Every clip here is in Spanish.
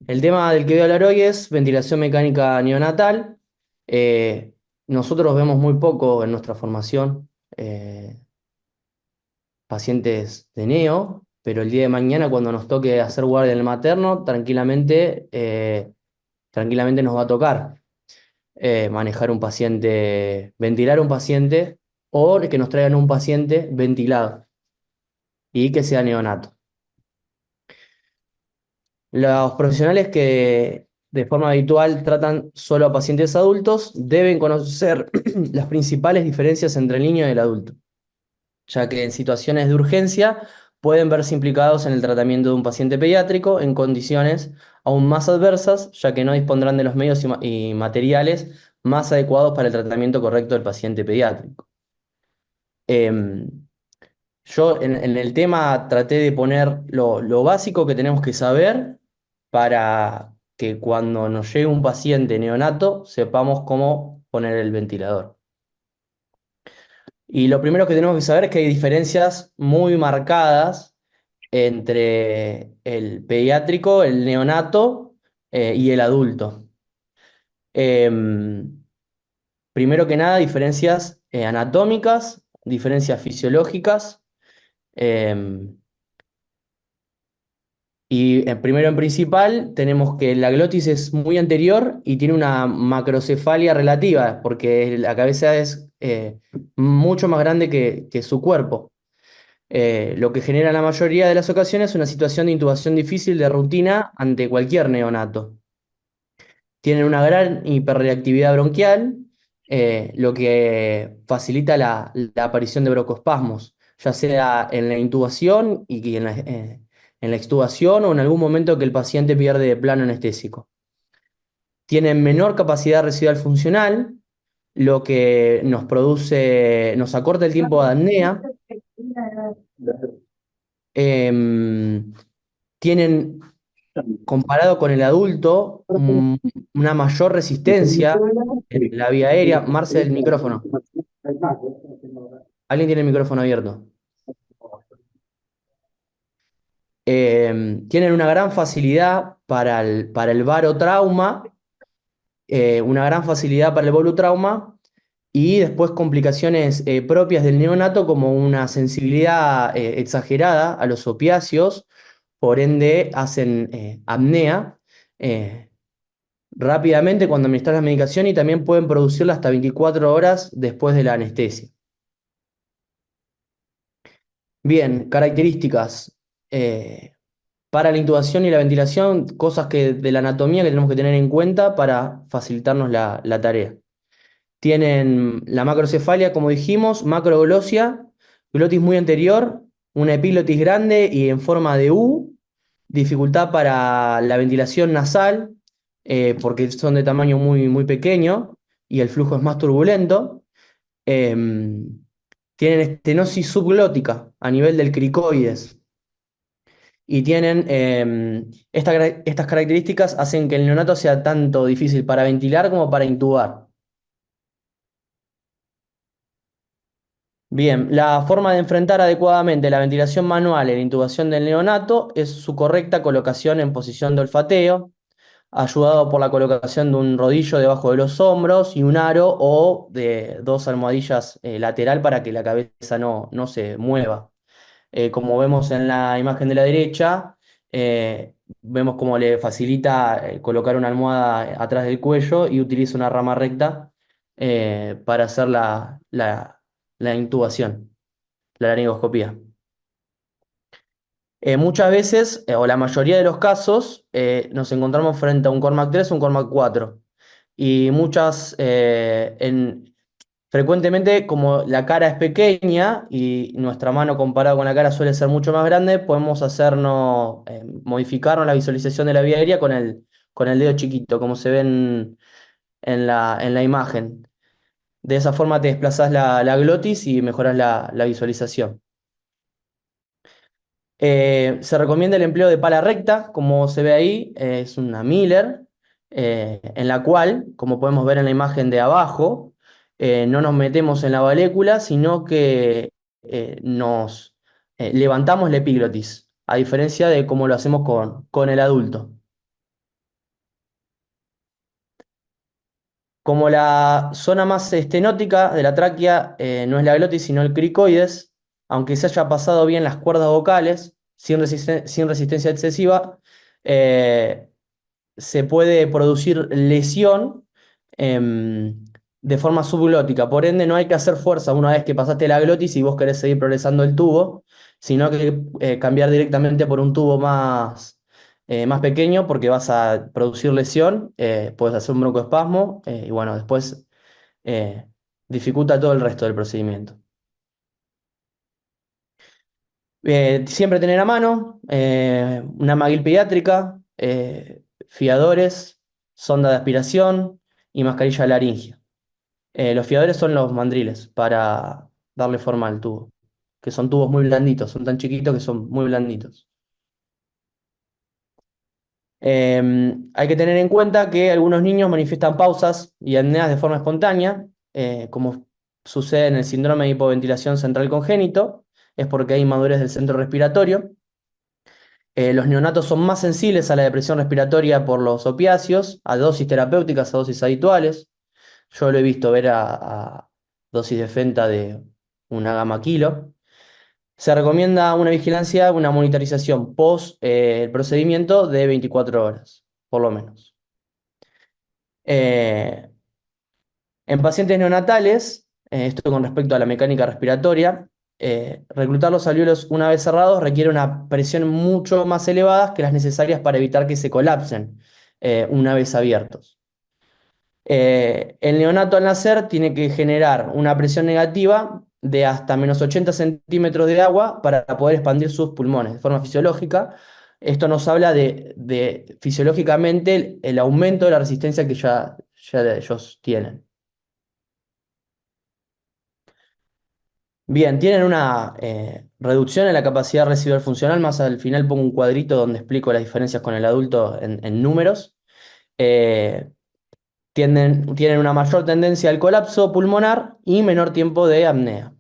El tema del que voy a hablar hoy es ventilación mecánica neonatal. Eh, Nosotros vemos muy poco en nuestra formación pacientes de neo, pero el día de mañana cuando nos toque hacer guardia en el materno, tranquilamente nos va a tocar manejar un paciente, ventilar un paciente o que nos traigan un paciente ventilado y que sea neonato. Los profesionales que de forma habitual tratan solo a pacientes adultos deben conocer las principales diferencias entre el niño y el adulto, ya que en situaciones de urgencia pueden verse implicados en el tratamiento de un paciente pediátrico en condiciones aún más adversas, ya que no dispondrán de los medios y materiales más adecuados para el tratamiento correcto del paciente pediátrico. Em, yo en el tema traté de poner lo básico que tenemos que saber para que cuando nos llegue un paciente neonato sepamos cómo poner el ventilador. Y lo primero que tenemos que saber es que hay diferencias muy marcadas entre el pediátrico, el neonato y el adulto. Em, Primero que nada, diferencias anatómicas, diferencias fisiológicas. em, Primero en principal tenemos que la glotis es muy anterior y tiene una macrocefalia relativa, porque la cabeza es mucho más grande que su cuerpo. Lo que genera en la mayoría de las ocasiones una situación de intubación difícil de rutina ante cualquier neonato. Tienen una gran hiperreactividad bronquial, lo que facilita la aparición de broncoespasmos, ya sea en la intubación y en la extubación o en algún momento que el paciente pierde plano anestésico. Tienen menor capacidad residual funcional, lo que nos acorta el tiempo de apnea. Em, Tienen, comparado con el adulto, una mayor resistencia en la vía aérea. Marce, el micrófono. ¿Alguien tiene el micrófono abierto? Tienen una gran facilidad para el barotrauma, una gran facilidad para el volutrauma y después complicaciones propias del neonato como una sensibilidad exagerada a los opiáceos, por ende hacen apnea rápidamente cuando administras la medicación y también pueden producirla hasta 24 horas después de la anestesia. Bien, características. Para la intubación y la ventilación, cosas de la anatomía que tenemos que tener en cuenta para facilitarnos la tarea. Tienen la macrocefalia, como dijimos, macroglosia, glotis muy anterior, una epiglotis grande y en forma de U, dificultad para la ventilación nasal, porque son de tamaño muy pequeño y el flujo es más turbulento. Em, Tienen estenosis subglótica a nivel del cricoides. Y tienen estas características hacen que el neonato sea tanto difícil para ventilar como para intubar. Bien, la forma de enfrentar adecuadamente la ventilación manual en la intubación del neonato es su correcta colocación en posición de olfateo, ayudado por la colocación de un rodillo debajo de los hombros y un aro o de dos almohadillas lateral para que la cabeza no se mueva. Como vemos en la imagen de la derecha, vemos cómo le facilita colocar una almohada atrás del cuello y utiliza una rama recta para hacer la intubación, la laringoscopía. Muchas veces, o la mayoría de los casos, nos encontramos frente a un Cormac 3 o un Cormac 4. Y frecuentemente, como la cara es pequeña y nuestra mano comparado con la cara suele ser mucho más grande, podemos modificarnos la visualización de la vía aérea con el dedo chiquito, como se ve en la imagen. De esa forma te desplazás la glotis y mejoras la visualización. Se recomienda el empleo de pala recta, como se ve ahí, es una Miller, en la cual, como podemos ver en la imagen de abajo, no nos metemos en la valécula, sino que nos levantamos la epiglotis, a diferencia de cómo lo hacemos con el adulto. Como la zona más estenótica de la tráquea no es la glotis, sino el cricoides, aunque se haya pasado bien las cuerdas vocales, sin resistencia excesiva, eh, se puede producir lesión em, de forma subglótica. Por ende, no hay que hacer fuerza una vez que pasaste la glotis y vos querés seguir progresando el tubo, sino que cambiar directamente por un tubo más pequeño porque vas a producir lesión, puedes hacer un broncoespasmo y bueno, después eh, dificulta todo el resto del procedimiento. Siempre tener a mano una maguil pediátrica, fiadores, sonda de aspiración y mascarilla laringia. Los fiadores son los mandriles para darle forma al tubo, que son tubos muy blanditos, son tan chiquitos que son muy blanditos. Hay que tener en cuenta que algunos niños manifiestan pausas y apneas de forma espontánea, como sucede en el síndrome de hipoventilación central congénito, es porque hay inmadurez del centro respiratorio. Los neonatos son más sensibles a la depresión respiratoria por los opiáceos, a dosis terapéuticas, a dosis habituales. Yo lo he visto ver a dosis de Fenta de una gama kilo. Se recomienda una vigilancia, una monitorización post el procedimiento de 24 horas, por lo menos. Eh, en pacientes neonatales, esto con respecto a la mecánica respiratoria, reclutar los alvéolos una vez cerrados requiere una presión mucho más elevada que las necesarias para evitar que se colapsen una vez abiertos. El neonato al nacer tiene que generar una presión negativa de hasta menos 80 centímetros de agua para poder expandir sus pulmones de forma fisiológica. Esto nos habla de fisiológicamente el aumento de la resistencia que ya ellos tienen. Bien, tienen una reducción en la capacidad residual funcional. Más al final pongo un cuadrito donde explico las diferencias con el adulto en números. Eh, tienen una mayor tendencia al colapso pulmonar y menor tiempo de apnea.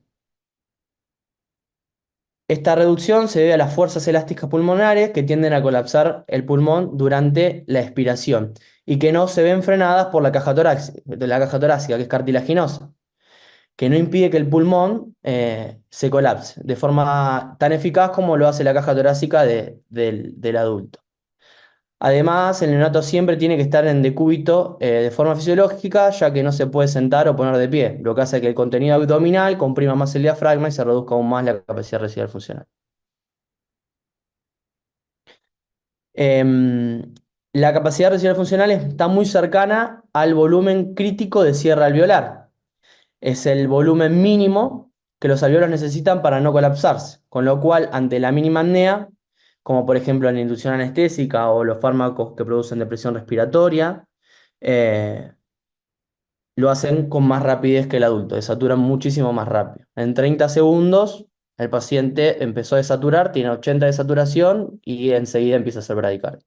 Esta reducción se debe a las fuerzas elásticas pulmonares que tienden a colapsar el pulmón durante la expiración y que no se ven frenadas por la caja torácica, que es cartilaginosa, que no impide que el pulmón se colapse de forma tan eficaz como lo hace la caja torácica del adulto. Además, el neonato siempre tiene que estar en decúbito de forma fisiológica, ya que no se puede sentar o poner de pie, lo que hace que el contenido abdominal comprima más el diafragma y se reduzca aún más la capacidad residual funcional. Em, la capacidad residual funcional está muy cercana al volumen crítico de cierre alveolar. Es el volumen mínimo que los alveolos necesitan para no colapsarse, con lo cual, ante la mínima apnea, como por ejemplo la inducción anestésica o los fármacos que producen depresión respiratoria, eh, lo hacen con más rapidez que el adulto, desaturan muchísimo más rápido. En 30 segundos, el paciente empezó a desaturar, tiene 80 de saturación y enseguida empieza a ser bradicardia.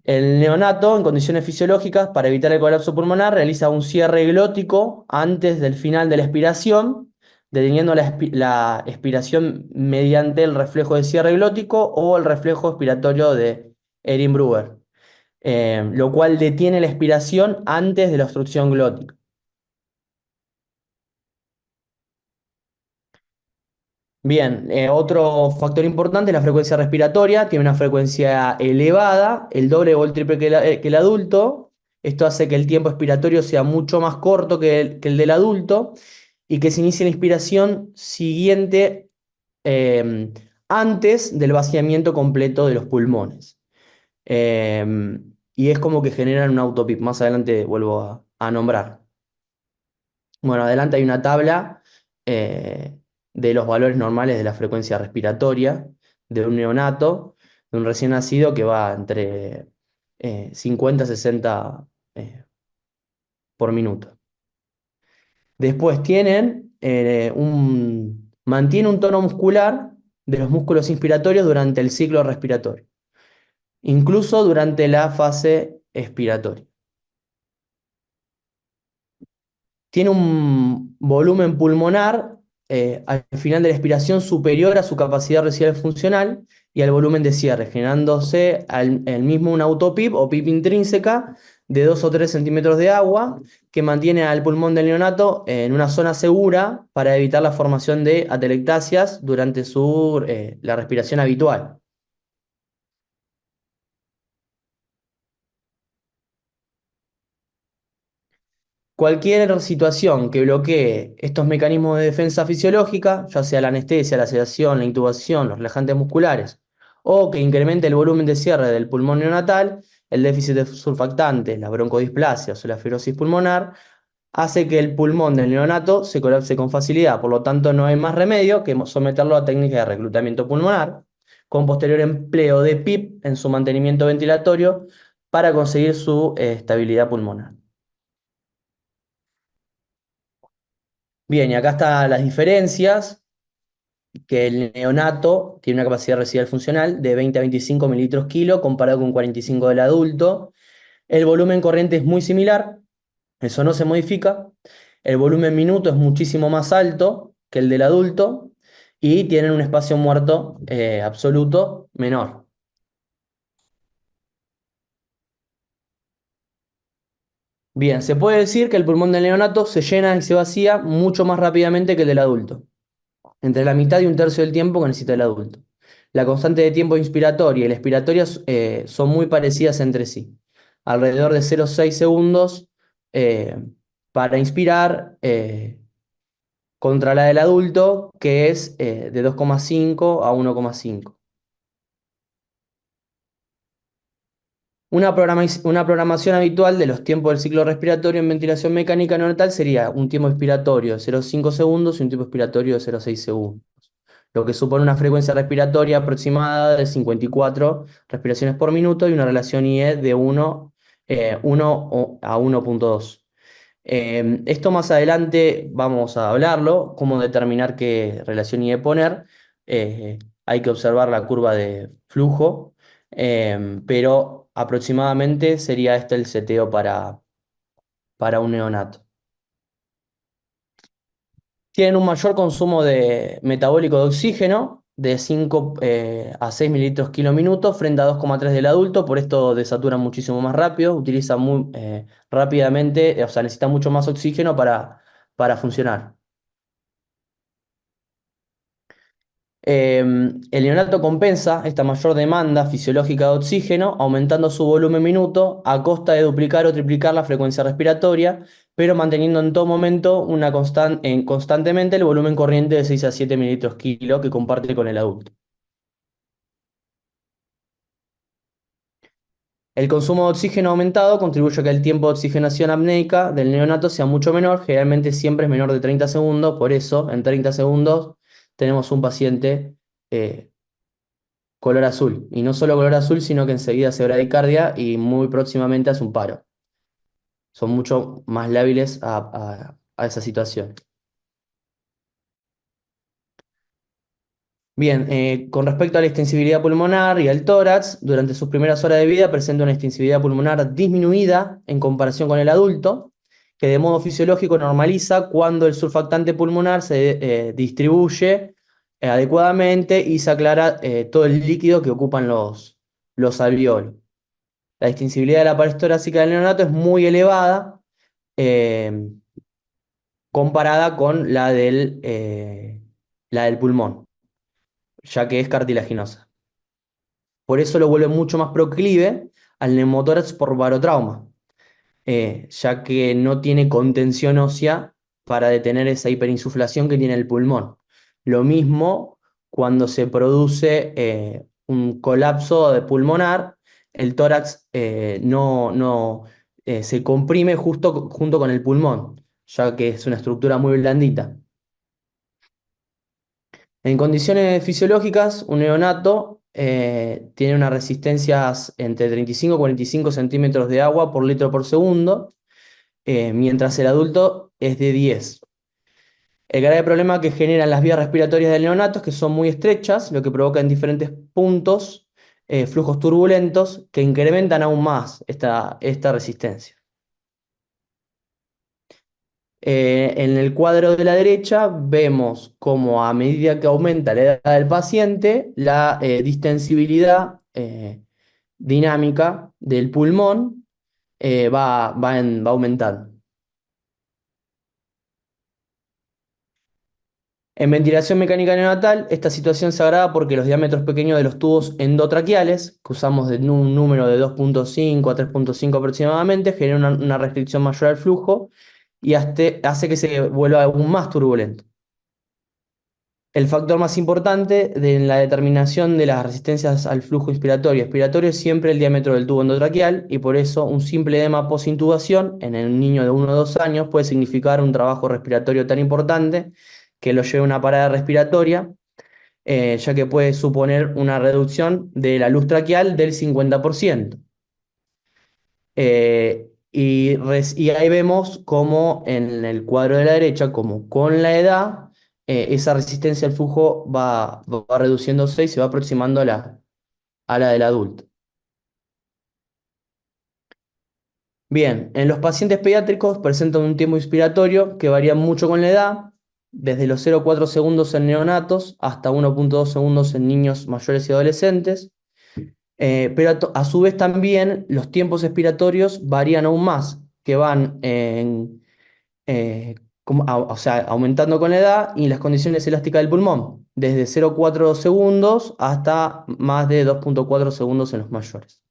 El neonato, en condiciones fisiológicas, para evitar el colapso pulmonar, realiza un cierre glótico antes del final de la expiración, deteniendo la expiración mediante el reflejo de cierre glótico o el reflejo expiratorio de Erin-Brewer, lo cual detiene la expiración antes de la obstrucción glótica. Bien, otro factor importante es la frecuencia respiratoria. Tiene una frecuencia elevada, el doble o el triple que el adulto. Esto hace que el tiempo expiratorio sea mucho más corto que el del adulto y que se inicie la inspiración siguiente eh, antes del vaciamiento completo de los pulmones. Eh, y es como que generan un autopip. Más adelante vuelvo a nombrar. Bueno, adelante hay una tabla de los valores normales de la frecuencia respiratoria de un neonato, de un recién nacido que va entre 50 a 60 por minuto. Después mantiene un tono muscular de los músculos inspiratorios durante el ciclo respiratorio, incluso durante la fase expiratoria. Tiene un volumen pulmonar al final de la expiración superior a su capacidad residual funcional y al volumen de cierre, generándose el mismo una autopip o PIP intrínseca de 2 o 3 centímetros de agua que mantiene al pulmón del neonato en una zona segura para evitar la formación de atelectasias durante la respiración habitual. Cualquier situación que bloquee estos mecanismos de defensa fisiológica, ya sea la anestesia, la sedación, la intubación, los relajantes musculares, o que incremente el volumen de cierre del pulmón neonatal, el déficit de surfactantes, las broncodisplasias o la fibrosis pulmonar, hace que el pulmón del neonato se colapse con facilidad. Por lo tanto, no hay más remedio que someterlo a técnicas de reclutamiento pulmonar, con posterior empleo de PIP en su mantenimiento ventilatorio para conseguir su estabilidad pulmonar. Bien, y acá están las diferencias, que el neonato tiene una capacidad residual funcional de 20 a 25 mililitros kilo comparado con 45 del adulto. El volumen corriente es muy similar, eso no se modifica. El volumen minuto es muchísimo más alto que el del adulto y tienen un espacio muerto absoluto menor. Bien, se puede decir que el pulmón del neonato se llena y se vacía mucho más rápidamente que el del adulto, entre la mitad y un tercio del tiempo que necesita el adulto. La constante de tiempo inspiratoria y la expiratoria son muy parecidas entre sí, alrededor de 0,6 segundos eh, para inspirar contra la del adulto, que es de 2,5 a 1,5. Una programación habitual de los tiempos del ciclo respiratorio en ventilación mecánica neonatal sería un tiempo expiratorio de 0,5 segundos y un tiempo expiratorio de 0,6 segundos, lo que supone una frecuencia respiratoria aproximada de 54 respiraciones por minuto y una relación IE de 1 a 1,2. Esto más adelante vamos a hablarlo, cómo determinar qué relación IE poner. Hay que observar la curva de flujo, pero aproximadamente sería este el seteo para un neonato. Tienen un mayor consumo de metabólico de oxígeno de 5 a 6 mililitros kilo minuto frente a 2,3 del adulto, por esto desaturan muchísimo más rápido, utilizan muy rápidamente, o sea, necesitan mucho más oxígeno para funcionar. El neonato compensa esta mayor demanda fisiológica de oxígeno aumentando su volumen minuto a costa de duplicar o triplicar la frecuencia respiratoria, pero manteniendo en todo momento constantemente el volumen corriente de 6 a 7 mililitros kilo que comparte con el adulto. El consumo de oxígeno aumentado contribuye a que el tiempo de oxigenación apneica del neonato sea mucho menor, generalmente siempre es menor de 30 segundos, por eso en 30 segundos tenemos un paciente eh, color azul. Y no solo color azul, sino que enseguida hace bradicardia y muy próximamente hace un paro. Son mucho más lábiles a esa situación. Bien, con respecto a la extensibilidad pulmonar y al tórax, durante sus primeras horas de vida presenta una extensibilidad pulmonar disminuida en comparación con el adulto, que de modo fisiológico normaliza cuando el surfactante pulmonar se distribuye adecuadamente y se aclara todo el líquido que ocupan los alveolos. La extensibilidad de la pared torácica del neonato es muy elevada eh, comparada con la del pulmón, ya que es cartilaginosa. Por eso lo vuelve mucho más proclive al neumotórax por barotrauma, ya que no tiene contención ósea para detener esa hiperinsuflación que tiene el pulmón. Lo mismo cuando se produce un colapso de pulmonar, el tórax no se comprime junto con el pulmón, ya que es una estructura muy blandita. En condiciones fisiológicas, un neonato tiene unas resistencias entre 35 y 45 centímetros de agua por litro por segundo, mientras el adulto es de 10. El grave problema que generan las vías respiratorias del neonato es que son muy estrechas, lo que provoca en diferentes puntos flujos turbulentos que incrementan aún más esta resistencia. En el cuadro de la derecha vemos cómo a medida que aumenta la edad del paciente, la distensibilidad dinámica del pulmón va aumentando. En ventilación mecánica neonatal, esta situación se agrava porque los diámetros pequeños de los tubos endotraqueales, que usamos de un número de 2,5 a 3,5 aproximadamente, generan una restricción mayor al flujo y hace que se vuelva aún más turbulento. El factor más importante en la determinación de las resistencias al flujo inspiratorio y expiratorio es siempre el diámetro del tubo endotraqueal y por eso un simple edema postintubación en el niño de 1 o 2 años puede significar un trabajo respiratorio tan importante que lo lleve a una parada respiratoria, ya que puede suponer una reducción de la luz traqueal del 50%. Y ahí vemos cómo en el cuadro de la derecha, como con la edad, esa resistencia al flujo va reduciéndose y se va aproximando a la del adulto. Bien, en los pacientes pediátricos presentan un tiempo inspiratorio que varía mucho con la edad, desde los 0,4 segundos en neonatos hasta 1,2 segundos en niños mayores y adolescentes. Pero a su vez también los tiempos expiratorios varían aún más, que van eh, o sea, aumentando con la edad y las condiciones elásticas del pulmón, desde 0,4 segundos hasta más de 2,4 segundos en los mayores.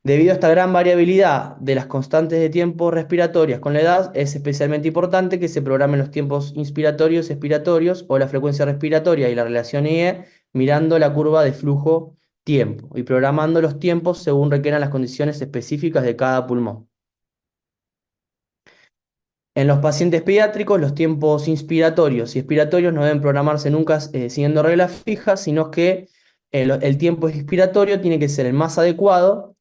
Debido a esta gran variabilidad de las constantes de tiempo respiratorias con la edad, es especialmente importante que se programen los tiempos inspiratorios, expiratorios o la frecuencia respiratoria y la relación IE mirando la curva de flujo-tiempo y programando los tiempos según requieran las condiciones específicas de cada pulmón. En los pacientes pediátricos, los tiempos inspiratorios y expiratorios no deben programarse nunca siguiendo reglas fijas, sino que el tiempo expiratorio tiene que ser el más adecuado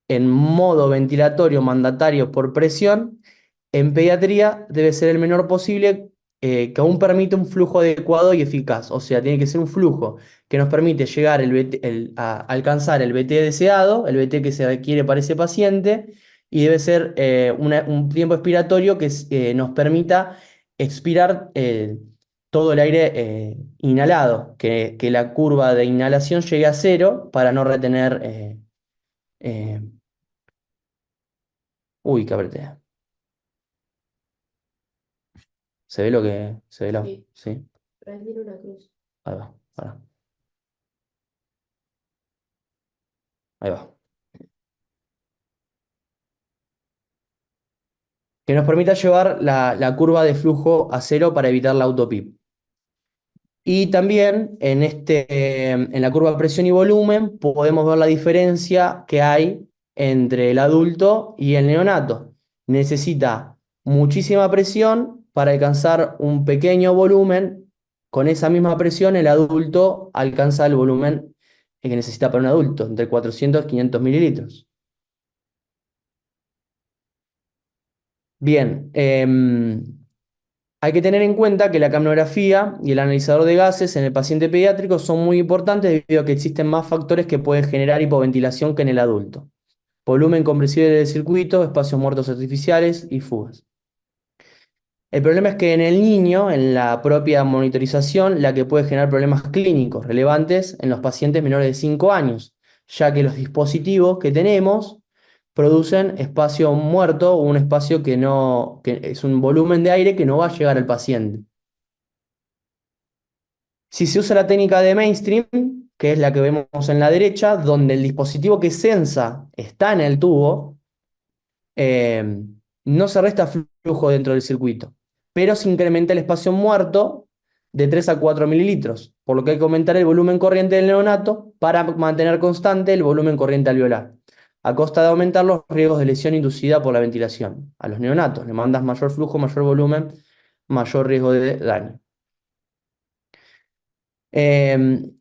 en modo ventilatorio mandatario por presión. En pediatría debe ser el menor posible, que aún permite un flujo adecuado y eficaz. O sea, tiene que ser un flujo que nos permite llegar a alcanzar el BT deseado, el BT que se requiere para ese paciente, y debe ser un tiempo expiratorio que nos permita expirar todo el aire inhalado, que la curva de inhalación llegue a cero para no retener. Eh, Uy, qué apreté. ¿Se ve lo que se ve la? Sí. ¿Sí? Prender una cruz. Ahí va, pará. Ahí va. Que nos permita llevar la curva de flujo a cero para evitar la autopip. Y también en la curva de presión y volumen podemos ver la diferencia que hay entre el adulto y el neonato. Necesita muchísima presión para alcanzar un pequeño volumen. Con esa misma presión el adulto alcanza el volumen que necesita para un adulto, entre 400 y 500 mililitros. Bien, hay que tener en cuenta que la capnografía y el analizador de gases en el paciente pediátrico son muy importantes debido a que existen más factores que pueden generar hipoventilación que en el adulto. Volumen compresible del circuito, espacios muertos artificiales y fugas. El problema es que en el niño, en la propia monitorización, la que puede generar problemas clínicos relevantes en los pacientes menores de 5 años, ya que los dispositivos que tenemos producen espacio muerto o un espacio que es un volumen de aire que no va a llegar al paciente. Si se usa la técnica de mainstream, que es la que vemos en la derecha, donde el dispositivo que sensa está en el tubo, eh, no se resta flujo dentro del circuito, pero se incrementa el espacio muerto de 3 a 4 mililitros, por lo que hay que aumentar el volumen corriente del neonato para mantener constante el volumen corriente alveolar, a costa de aumentar los riesgos de lesión inducida por la ventilación. A los neonatos le mandas mayor flujo, mayor volumen, mayor riesgo de daño.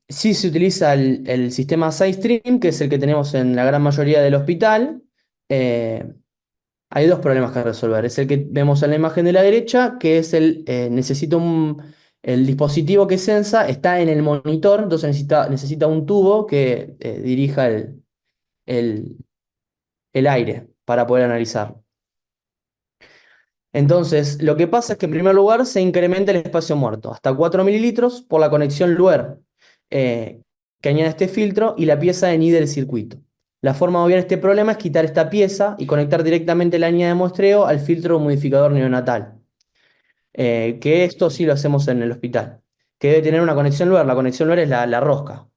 Sí se utiliza el sistema SideStream, que es el que tenemos en la gran mayoría del hospital. Eh, Hay dos problemas que resolver. Es el que vemos en la imagen de la derecha, que es el dispositivo que sensa está en el monitor, entonces necesita un tubo que dirija el- el aire para poder analizarlo. Entonces, lo que pasa es que en primer lugar se incrementa el espacio muerto, hasta 4 mililitros por la conexión Luer, que añade este filtro y la pieza de NI del circuito. La forma de obviar este problema es quitar esta pieza y conectar directamente la línea de muestreo al filtro modificador neonatal. Que esto sí lo hacemos en el hospital, que debe tener una conexión LUER. La conexión LUER es la rosca.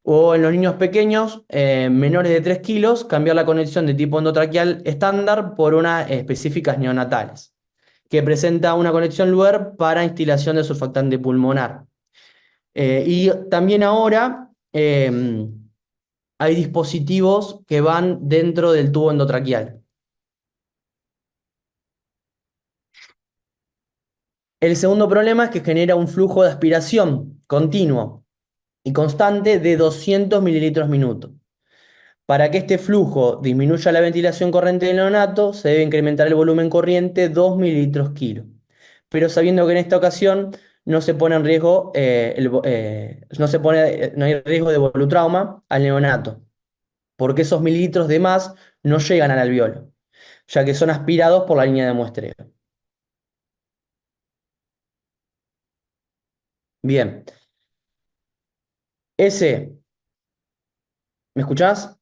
O en los niños pequeños, menores de 3 kilos, cambiar la conexión de tipo endotraqueal estándar por unas específicas neonatales, que presenta una conexión LUER para instilación de surfactante pulmonar. Y también ahora hay dispositivos que van dentro del tubo endotraqueal. El segundo problema es que genera un flujo de aspiración continuo y constante de 200 mililitros minuto. Para que este flujo disminuya la ventilación corriente del neonato, se debe incrementar el volumen corriente 2 mililitros kilo. Pero sabiendo que en esta ocasión no se pone en riesgo, no hay riesgo de volutrauma al neonato, porque esos mililitros de más no llegan al alveolo, ya que son aspirados por la línea de muestreo. Bien, ese, ¿me escuchás?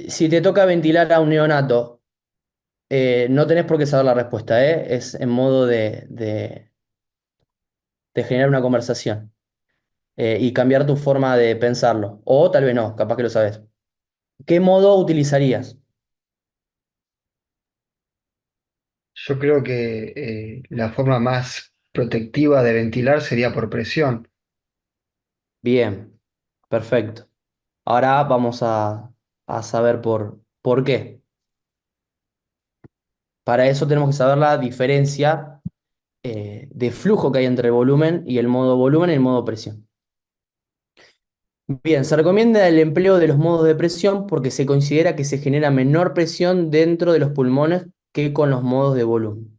Si te toca ventilar a un neonato, no tenés por qué saber la respuesta, ¿eh? Es en modo de generar una conversación y cambiar tu forma de pensarlo. O tal vez no, capaz que lo sabes. ¿Qué modo utilizarías? Yo creo que la forma más protectiva de ventilar sería por presión. Bien, perfecto. Ahora vamos a saber por qué. Para eso tenemos que saber la diferencia de flujo que hay entre el volumen y el modo volumen y el modo presión. Bien, se recomienda el empleo de los modos de presión porque se considera que se genera menor presión dentro de los pulmones que con los modos de volumen.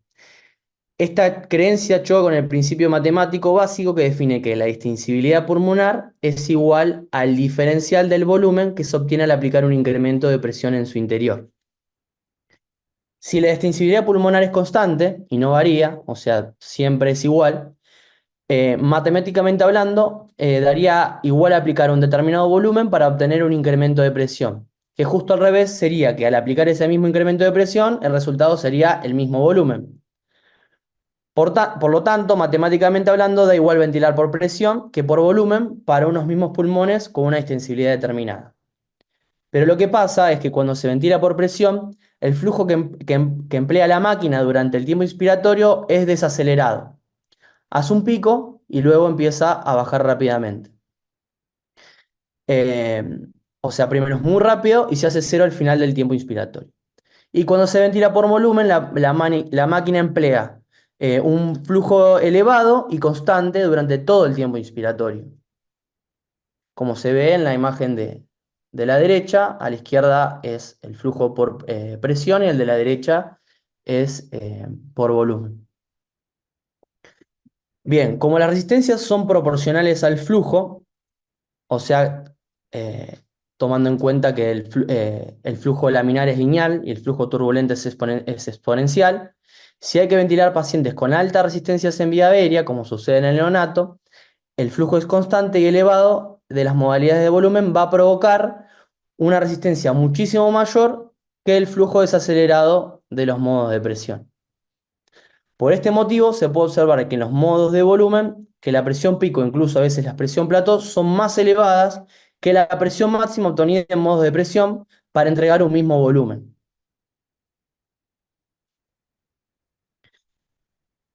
Esta creencia choca con el principio matemático básico que define que la distintibilidad pulmonar es igual al diferencial del volumen que se obtiene al aplicar un incremento de presión en su interior. Si la distintibilidad pulmonar es constante y no varía, o sea, siempre es igual, matemáticamente hablando, daría igual aplicar un determinado volumen para obtener un incremento de presión, que justo al revés sería que al aplicar ese mismo incremento de presión, el resultado sería el mismo volumen. Por lo tanto, matemáticamente hablando, da igual ventilar por presión que por volumen para unos mismos pulmones con una extensibilidad determinada. Pero lo que pasa es que cuando se ventila por presión, el flujo que emplea la máquina durante el tiempo inspiratorio es desacelerado. Hace un pico y luego empieza a bajar rápidamente. Eh, o sea, primero es muy rápido y se hace cero al final del tiempo inspiratorio. Y cuando se ventila por volumen, la máquina emplea un flujo elevado y constante durante todo el tiempo inspiratorio. Como se ve en la imagen de la derecha, a la izquierda es el flujo por presión y el de la derecha es por volumen. Bien, como las resistencias son proporcionales al flujo, o sea, eh, tomando en cuenta que el flujo laminar es lineal y el flujo turbulento es exponencial, si hay que ventilar pacientes con alta resistencia en vía aérea, como sucede en el neonato, el flujo es constante y elevado de las modalidades de volumen va a provocar una resistencia muchísimo mayor que el flujo desacelerado de los modos de presión. Por este motivo, se puede observar que en los modos de volumen, que la presión pico, incluso a veces la presión plató, son más elevadas que la presión máxima obtenida en modos de presión para entregar un mismo volumen.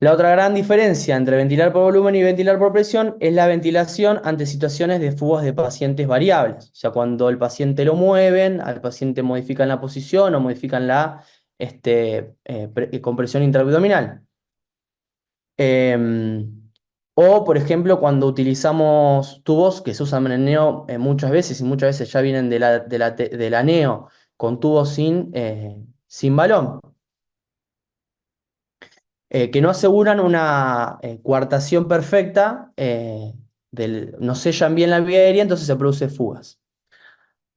La otra gran diferencia entre ventilar por volumen y ventilar por presión es la ventilación ante situaciones de fugas de pacientes variables. O sea, cuando el paciente lo mueven, al paciente modifican la posición o modifican la compresión intraabdominal. O, por ejemplo, cuando utilizamos tubos que se usan en el neo muchas veces y muchas veces ya vienen de la neo con tubos sin balón, que no aseguran una coartación perfecta, no sellan bien la vía aérea, entonces se producen fugas.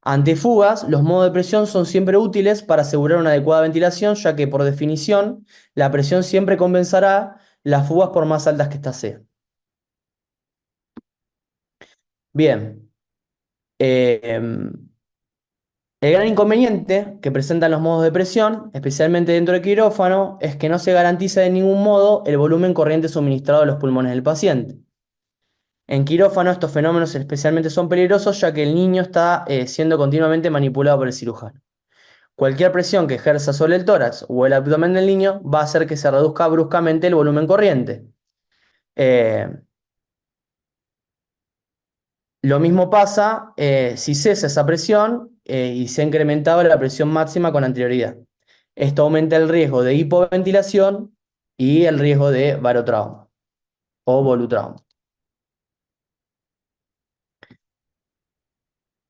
Ante fugas, los modos de presión son siempre útiles para asegurar una adecuada ventilación, ya que por definición la presión siempre compensará las fugas por más altas que éstas sean. Bien. Eh, em, El gran inconveniente que presentan los modos de presión, especialmente dentro del quirófano, es que no se garantiza de ningún modo el volumen corriente suministrado a los pulmones del paciente. En quirófano estos fenómenos especialmente son peligrosos ya que el niño está siendo continuamente manipulado por el cirujano. Cualquier presión que ejerza sobre el tórax o el abdomen del niño va a hacer que se reduzca bruscamente el volumen corriente. Eh, lo mismo pasa si cesa esa presión y se ha incrementado la presión máxima con anterioridad. Esto aumenta el riesgo de hipoventilación y el riesgo de barotrauma o volutrauma.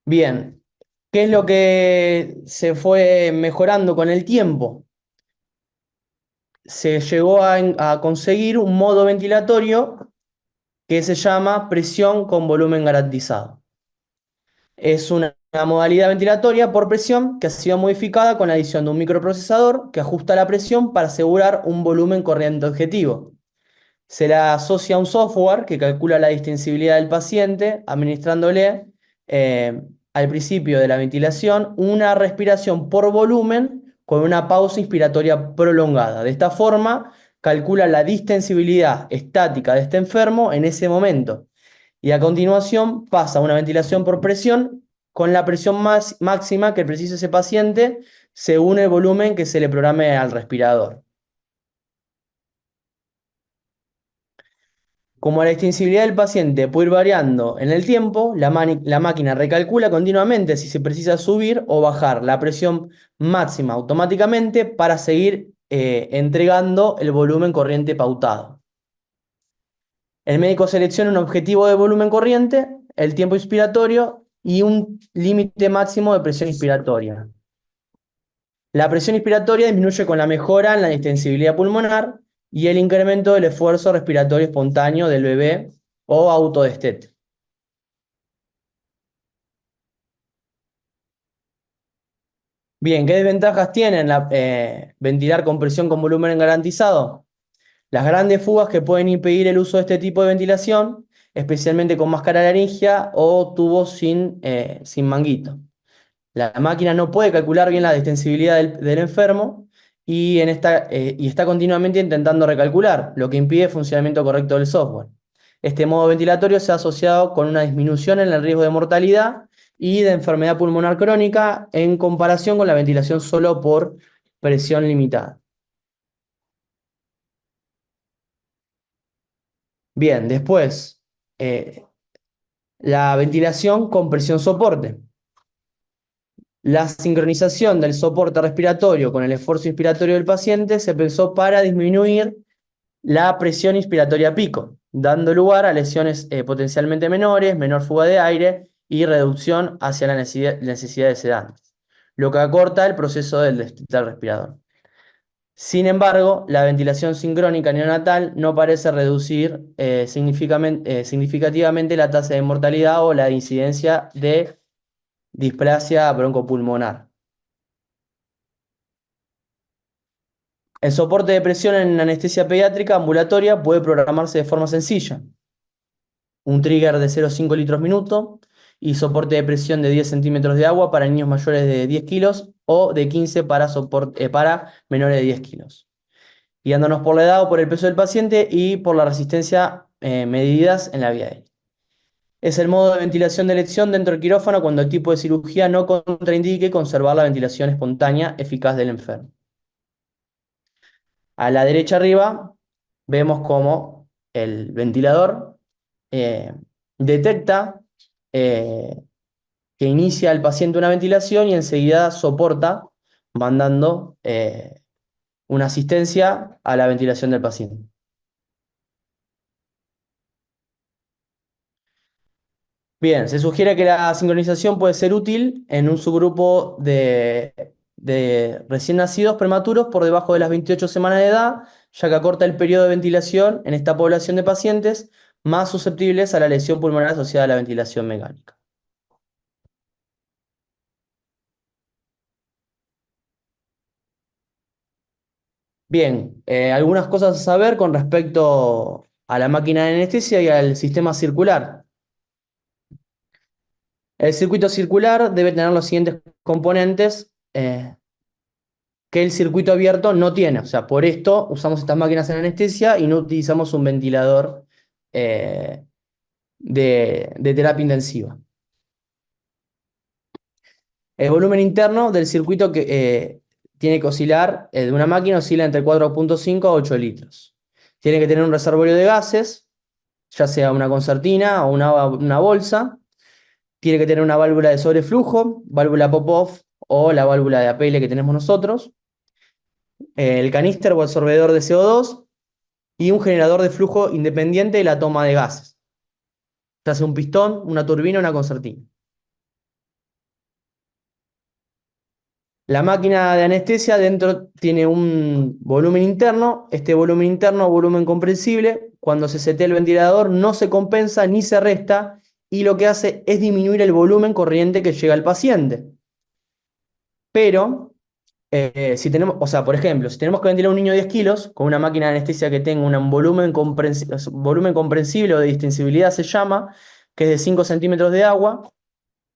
Bien, ¿qué es lo que se fue mejorando con el tiempo? Se llegó a conseguir un modo ventilatorio que se llama presión con volumen garantizado. Es una modalidad ventilatoria por presión que ha sido modificada con la adición de un microprocesador que ajusta la presión para asegurar un volumen corriente objetivo. Se le asocia a un software que calcula la distensibilidad del paciente, administrándole al principio de la ventilación una respiración por volumen con una pausa inspiratoria prolongada. De esta forma, calcula la distensibilidad estática de este enfermo en ese momento. Y a continuación pasa a una ventilación por presión con la presión máxima que precise ese paciente según el volumen que se le programe al respirador. Como la extensibilidad del paciente puede ir variando en el tiempo, la máquina recalcula continuamente si se precisa subir o bajar la presión máxima automáticamente para seguir entregando el volumen corriente pautado. El médico selecciona un objetivo de volumen corriente, el tiempo inspiratorio y un límite máximo de presión inspiratoria. La presión inspiratoria disminuye con la mejora en la distensibilidad pulmonar y el incremento del esfuerzo respiratorio espontáneo del bebé o autodestete. Bien, ¿qué desventajas tienen ventilar con presión con volumen garantizado? Las grandes fugas que pueden impedir el uso de este tipo de ventilación, especialmente con máscara laringia o tubos sin manguito. La máquina no puede calcular bien la distensibilidad del enfermo y está continuamente intentando recalcular, lo que impide el funcionamiento correcto del software. Este modo ventilatorio se ha asociado con una disminución en el riesgo de mortalidad y de enfermedad pulmonar crónica en comparación con la ventilación solo por presión limitada. Bien, después, eh, la ventilación con presión soporte. La sincronización del soporte respiratorio con el esfuerzo inspiratorio del paciente se pensó para disminuir la presión inspiratoria pico, dando lugar a lesiones potencialmente menores, menor fuga de aire y reducción hacia la necesidad de sedantes, lo que acorta el proceso del respirador. Sin embargo, la ventilación sincrónica neonatal no parece reducir significativamente la tasa de mortalidad o la incidencia de displasia broncopulmonar. El soporte de presión en anestesia pediátrica ambulatoria puede programarse de forma sencilla. Un trigger de 0,5 litros minuto y soporte de presión de 10 centímetros de agua para niños mayores de 10 kilos o de 15 para menores de 10 kilos. Guiándonos por la edad o por el peso del paciente y por la resistencia medidas en la vía aérea. Es el modo de ventilación de elección dentro del quirófano cuando el tipo de cirugía no contraindique conservar la ventilación espontánea eficaz del enfermo. A la derecha arriba vemos cómo el ventilador eh, detecta eh, que inicia el paciente una ventilación y enseguida soporta mandando una asistencia a la ventilación del paciente. Bien, se sugiere que la sincronización puede ser útil en un subgrupo de recién nacidos prematuros por debajo de las 28 semanas de edad, ya que acorta el periodo de ventilación en esta población de pacientes más susceptibles a la lesión pulmonar asociada a la ventilación mecánica. Bien, algunas cosas a saber con respecto a la máquina de anestesia y al sistema circular. El circuito circular debe tener los siguientes componentes que el circuito abierto no tiene. O sea, por esto usamos estas máquinas en anestesia y no utilizamos un ventilador eh, de terapia intensiva. El volumen interno del circuito que tiene que oscilar, de una máquina oscila entre 4,5 a 8 litros. Tiene que tener un reservorio de gases, ya sea una concertina o una bolsa. Tiene que tener una válvula de sobreflujo, válvula pop-off o la válvula de APL que tenemos nosotros. El caníster o absorbedor de CO2 y un generador de flujo independiente de la toma de gases, ya sea un pistón, una turbina o una concertina. La máquina de anestesia dentro tiene un volumen interno. Este volumen interno, volumen comprensible, cuando se setea el ventilador no se compensa ni se resta y lo que hace es disminuir el volumen corriente que llega al paciente. Pero si tenemos, o sea, por ejemplo, si tenemos que ventilar a un niño de 10 kilos con una máquina de anestesia que tenga un volumen comprensible o de distensibilidad se llama, que es de 5 centímetros de agua,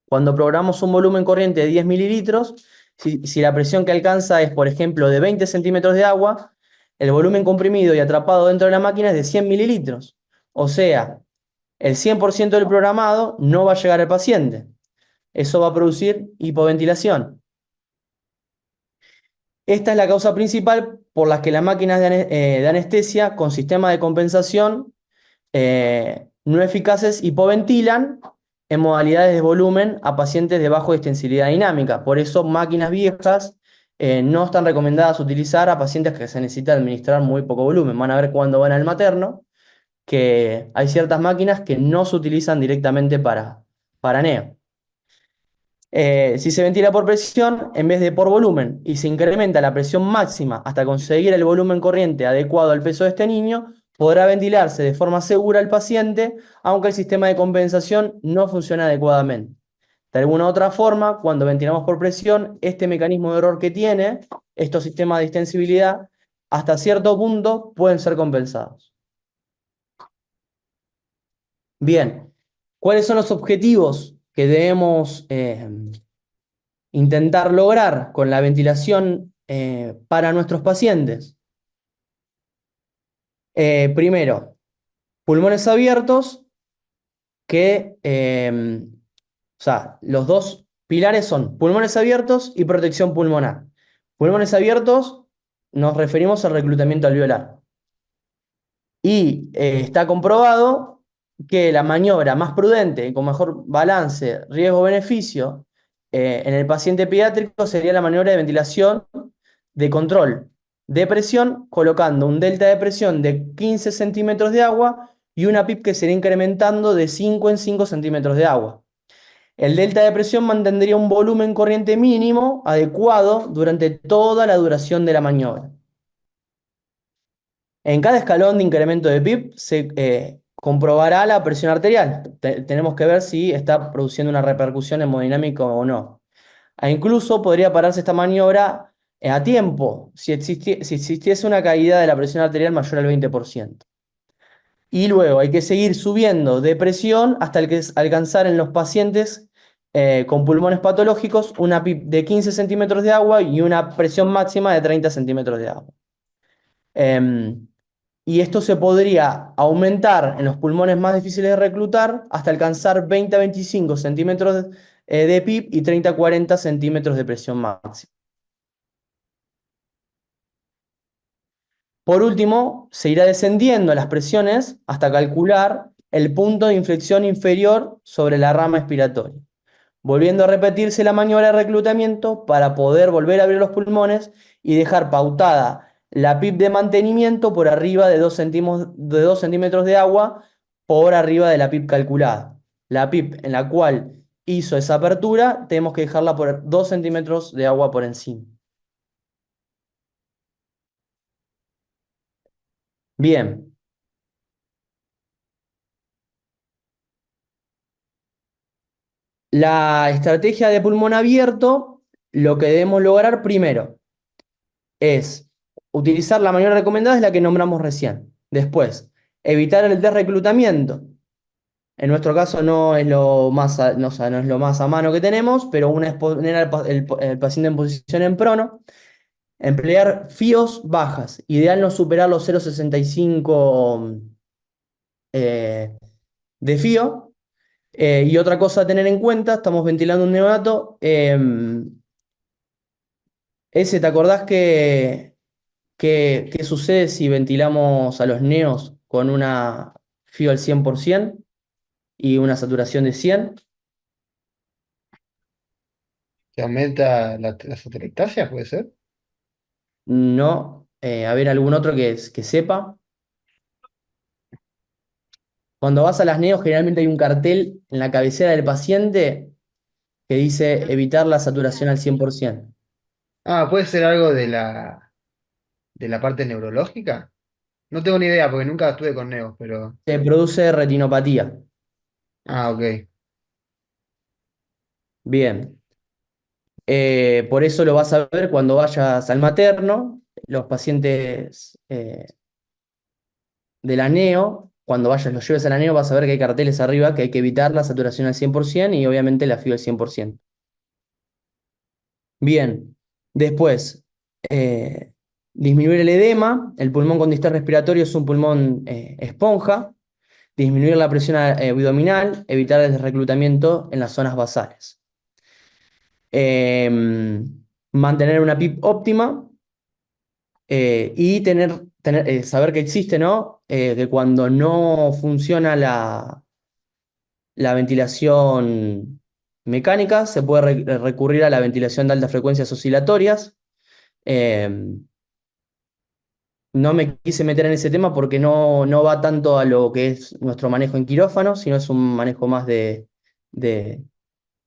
cuando programamos un volumen corriente de 10 mililitros, si la presión que alcanza es, por ejemplo, de 20 centímetros de agua, el volumen comprimido y atrapado dentro de la máquina es de 100 mililitros. O sea, el 100% del programado no va a llegar al paciente. Eso va a producir hipoventilación. Esta es la causa principal por la que las máquinas de anestesia con sistema de compensación no eficaces hipoventilan en modalidades de volumen a pacientes de baja extensibilidad dinámica. Por eso máquinas viejas no están recomendadas utilizar a pacientes que se necesita administrar muy poco volumen. Van a ver cuando van al materno que hay ciertas máquinas que no se utilizan directamente para neo. Si se ventila por presión en vez de por volumen y se incrementa la presión máxima hasta conseguir el volumen corriente adecuado al peso de este niño, podrá ventilarse de forma segura al paciente, aunque el sistema de compensación no funcione adecuadamente. De alguna otra forma, cuando ventilamos por presión, este mecanismo de error que tiene estos sistemas de distensibilidad, hasta cierto punto pueden ser compensados. Bien, ¿cuáles son los objetivos que debemos intentar lograr con la ventilación para nuestros pacientes? Primero, pulmones abiertos, o sea, los dos pilares son pulmones abiertos y protección pulmonar. Pulmones abiertos nos referimos al reclutamiento alveolar. Y está comprobado que la maniobra más prudente y con mejor balance riesgo-beneficio en el paciente pediátrico sería la maniobra de ventilación de control de presión, colocando un delta de presión de 15 centímetros de agua y una PIP que sería incrementando de 5 en 5 centímetros de agua. El delta de presión mantendría un volumen corriente mínimo adecuado durante toda la duración de la maniobra. En cada escalón de incremento de PIB se comprobará la presión arterial. Tenemos que ver si está produciendo una repercusión hemodinámica o no. E incluso podría pararse esta maniobra a tiempo si existiese una caída de la presión arterial mayor al 20%. Y luego hay que seguir subiendo de presión hasta alcanzar en los pacientes con pulmones patológicos una PIB de 15 centímetros de agua y una presión máxima de 30 centímetros de agua. Em, y esto se podría aumentar en los pulmones más difíciles de reclutar hasta alcanzar 20 a 25 centímetros de PIB y 30 a 40 centímetros de presión máxima. Por último, se irá descendiendo las presiones hasta calcular el punto de inflexión inferior sobre la rama expiratoria, volviendo a repetirse la maniobra de reclutamiento para poder volver a abrir los pulmones y dejar pautada la PIB de mantenimiento por arriba de 2 centímetros de agua por arriba de la PIB calculada. La PIB en la cual hizo esa apertura, tenemos que dejarla por 2 centímetros de agua por encima. Bien, la estrategia de pulmón abierto, lo que debemos lograr primero es utilizar la maniobra recomendada, es la que nombramos recién. Después, evitar el desreclutamiento. En nuestro caso no es lo más, no, o sea, no es lo más a mano que tenemos, pero una es poner el paciente en posición en prono, emplear FIOS bajas, ideal no superar los 0,65 eh, de FIO. Y otra cosa a tener en cuenta, estamos ventilando un neonato. Ese, ¿te acordás qué sucede si ventilamos a los neos con una FIO al 100% y una saturación de 100? ¿Que aumenta la atelectasia, puede ser? No. A ver, algún otro que sepa. Cuando vas a las neos, generalmente hay un cartel en la cabecera del paciente que dice evitar la saturación al 100%. Ah, puede ser algo de la parte neurológica. No tengo ni idea porque nunca estuve con neos, pero... Se produce retinopatía. Ah, ok. Bien. Por eso lo vas a ver cuando vayas al materno. Los pacientes de la neo, cuando vayas, los lleves a la neo, vas a ver que hay carteles arriba que hay que evitar la saturación al 100% y obviamente la FIO al 100%. Bien. Después, eh, disminuir el edema. El pulmón con distrés respiratorio es un pulmón esponja. Disminuir la presión abdominal, evitar el reclutamiento en las zonas basales. Mantener una PIP óptima y saber que existe, ¿no? Que cuando no funciona la ventilación mecánica, se puede recurrir a la ventilación de altas frecuencias oscilatorias. Eh, no me quise meter en ese tema porque no va tanto a lo que es nuestro manejo en quirófano, sino es un manejo más de, de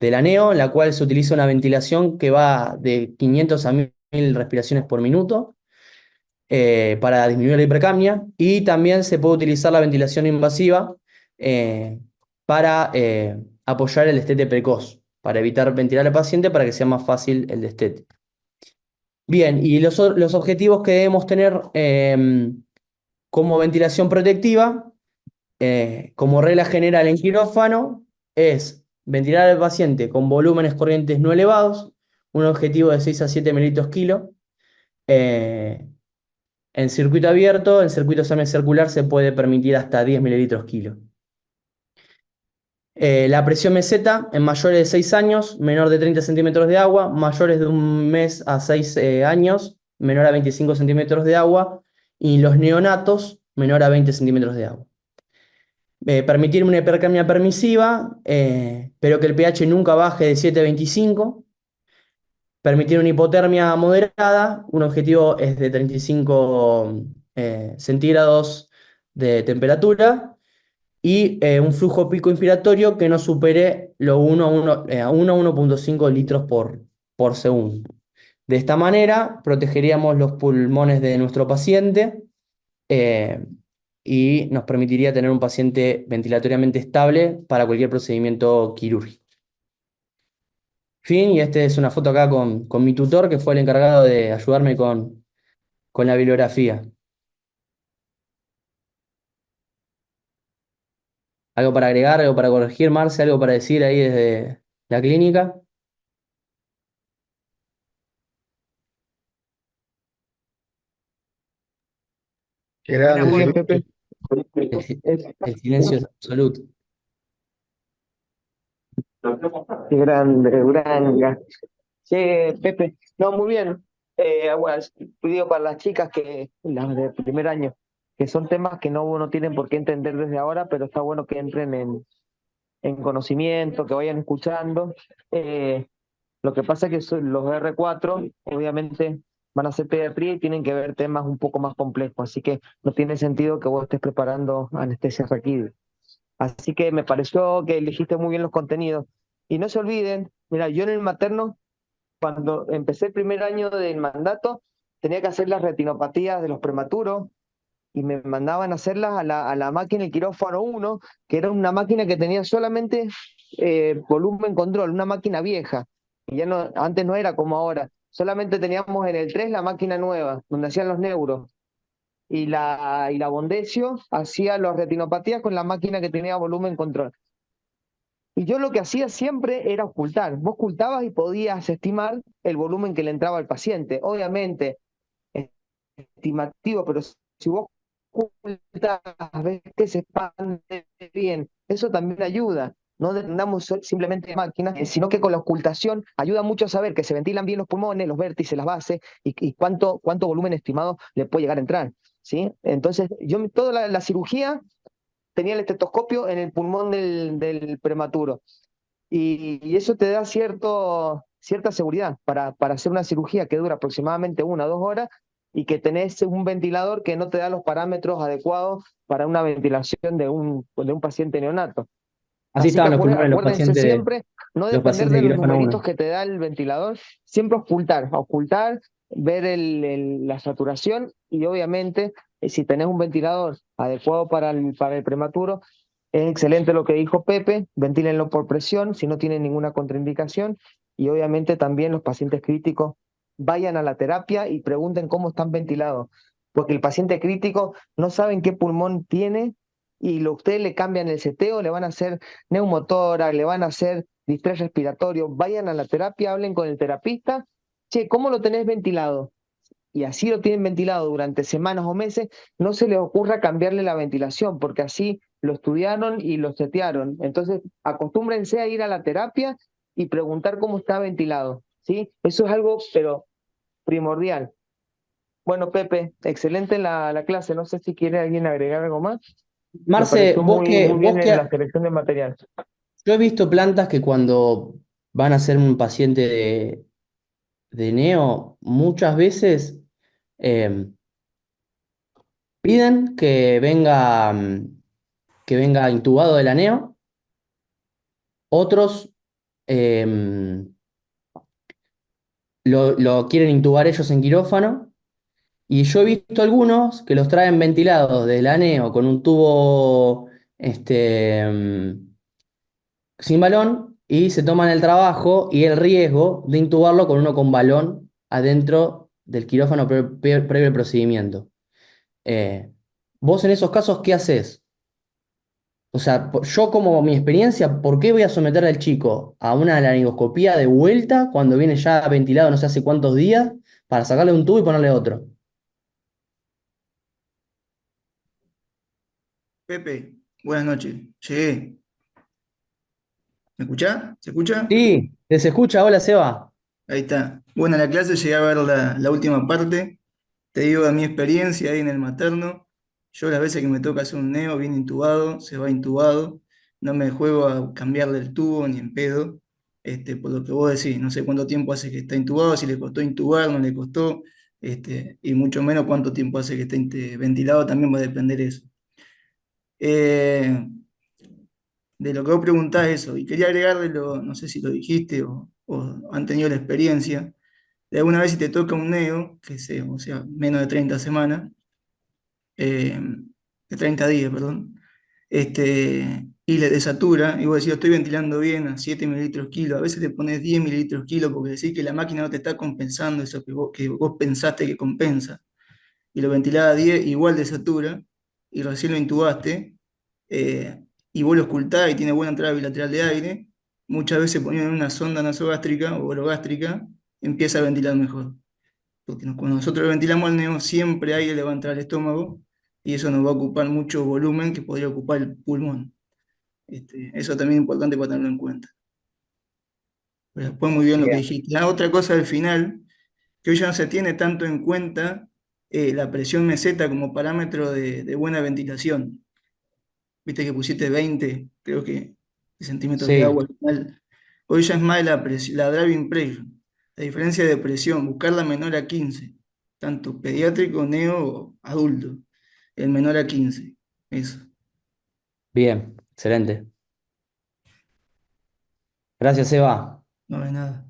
la neo, en la cual se utiliza una ventilación que va de 500 a 1000 respiraciones por minuto para disminuir la hipercapnia, y también se puede utilizar la ventilación invasiva para apoyar el destete precoz, para evitar ventilar al paciente para que sea más fácil el destete. Bien, y los objetivos que debemos tener como ventilación protectiva, como regla general en quirófano, es ventilar al paciente con volúmenes corrientes no elevados, un objetivo de 6 a 7 mililitros kilo. eh, En circuito abierto, en circuito semicircular se puede permitir hasta 10 mililitros kilo. La presión meseta en mayores de 6 años, menor de 30 centímetros de agua, mayores de un mes a 6 años, menor a 25 centímetros de agua, y los neonatos, menor a 20 centímetros de agua. Permitir una hipercapnia permisiva, pero que el pH nunca baje de 7,25. Permitir una hipotermia moderada, un objetivo es de 35 centígrados de temperatura, y un flujo pico inspiratorio que no supere lo 1 a 1,5 litros por segundo. De esta manera, protegeríamos los pulmones de nuestro paciente eh, y nos permitiría tener un paciente ventilatoriamente estable para cualquier procedimiento quirúrgico. Fin, y esta es una foto acá con mi tutor, que fue el encargado de ayudarme con la bibliografía. ¿Algo para agregar, algo para corregir, Marce? ¿Algo para decir ahí desde la clínica? Qué Mira, grande, muy bien, Felipe. Pepe. El, si- Es- el silencio es absoluto. Qué grande, Uranga. Sí, Pepe. No, muy bien. Bueno, digo para las chicas que, las de primer año, que son temas que no tienen por qué entender desde ahora, pero está bueno que entren en conocimiento, que vayan escuchando. Lo que pasa es que los R4, obviamente, van a ser pediatría y tienen que ver temas un poco más complejos, así que no tiene sentido que vos estés preparando anestesia raquídea. Así que me pareció que elegiste muy bien los contenidos. Y no se olviden, mira, yo en el materno, cuando empecé el primer año del mandato, tenía que hacer las retinopatías de los prematuros y me mandaban a hacerlas a la máquina, el quirófano 1, que era una máquina que tenía solamente volumen control, una máquina vieja. Y ya no, antes no era como ahora. Solamente teníamos en el 3 la máquina nueva, donde hacían los neuros. y la Bondesio hacía los retinopatías con la máquina que tenía volumen control. Y yo lo que hacía siempre era ocultar. Vos ocultabas y podías estimar el volumen que le entraba al paciente. Obviamente, estimativo, pero si vos ocultás, ves que se expande bien, eso también ayuda. No dependamos simplemente de máquinas, sino que con la ocultación ayuda mucho a saber que se ventilan bien los pulmones, los vértices, las bases y cuánto volumen estimado le puede llegar a entrar. ¿Sí? Entonces, yo toda la cirugía tenía el estetoscopio en el pulmón del prematuro. Y eso te da cierta seguridad para hacer una cirugía que dura aproximadamente 1 o 2 horas y que tenés un ventilador que no te da los parámetros adecuados para una ventilación de un paciente neonato. Así Así que estaban los pulmones de acuérdense siempre no los depender pacientes de de los quirófano numeritos 1. que te da el ventilador, siempre ocultar, ver la saturación y obviamente si tenés un ventilador adecuado para el prematuro, es excelente lo que dijo Pepe, ventílenlo por presión si no tienen ninguna contraindicación y obviamente también los pacientes críticos vayan a la terapia y pregunten cómo están ventilados, porque el paciente crítico no sabe qué pulmón tiene y ustedes le cambian el seteo, le van a hacer neumotórax, le van a hacer distrés respiratorio, vayan a la terapia, hablen con el terapista, che, ¿cómo lo tenés ventilado? Y así lo tienen ventilado durante semanas o meses, no se les ocurra cambiarle la ventilación, porque así lo estudiaron y lo setearon. Entonces, acostúmbrense a ir a la terapia y preguntar cómo está ventilado, ¿sí? Eso es algo, pero primordial. Bueno, Pepe, excelente la clase. No sé si quiere alguien agregar algo más. Me Marce, pareció muy bien en la selección de material. yo he visto plantas que cuando van a ser un paciente de neo, muchas veces eh, piden que venga intubado de la neo, otros eh, lo quieren intubar ellos en quirófano, y yo he visto algunos que los traen ventilados de la neo con un tubo sin balón y se toman el trabajo y el riesgo de intubarlo con uno con balón adentro del quirófano previo al procedimiento. Eh, Vos en esos casos, ¿qué haces? O sea, yo como mi experiencia, ¿por qué voy a someter al chico a una laringoscopía de vuelta cuando viene ya ventilado no sé hace cuántos días para sacarle un tubo y ponerle otro? Pepe, buenas noches. Llegué. ¿Me escuchá? ¿Se escucha? Sí, ¿se escucha? Hola, Seba. Ahí está. Bueno, en la clase llegué a ver la última parte. Te digo de mi experiencia ahí en el materno. Yo las veces que me toca hacer un neo bien intubado, se va intubado. No me juego a cambiarle el tubo ni en pedo. Por lo que vos decís, no sé cuánto tiempo hace que está intubado, si le costó intubar, no le costó, y mucho menos cuánto tiempo hace que está ventilado, también va a depender eso. Eh, de lo que vos preguntás eso, y quería agregarle, no sé si lo dijiste o han tenido la experiencia, de alguna vez si te toca un neo, que sea, o sea, menos de 30 semanas, eh, de 30 días, perdón, y le desatura, y vos decís, estoy ventilando bien a 7 mililitros kilo, a veces te pones 10 mililitros kilo porque decís que la máquina no te está compensando eso que vos pensaste que compensa, y lo ventilaba a 10, igual desatura, y recién lo intubaste, eh, y vos lo ocultás y tiene buena entrada bilateral de aire, muchas veces poniendo una sonda nasogástrica o orogástrica, empieza a ventilar mejor. Porque cuando nosotros ventilamos el neo, siempre aire le va a entrar al estómago y eso nos va a ocupar mucho volumen que podría ocupar el pulmón. Eso también es importante para tenerlo en cuenta. Pero después muy bien lo que Bien. dijiste. La otra cosa al final, que hoy ya no se tiene tanto en cuenta la presión meseta como parámetro de buena ventilación. Viste que pusiste 20 creo que, centímetros de Sí, agua al final. Hoy ya es más la driving pressure, la diferencia de presión, buscarla menor a 15 tanto pediátrico, neo o adulto, el menor a 15 eso. bien, excelente. Gracias, Seba. No hay nada.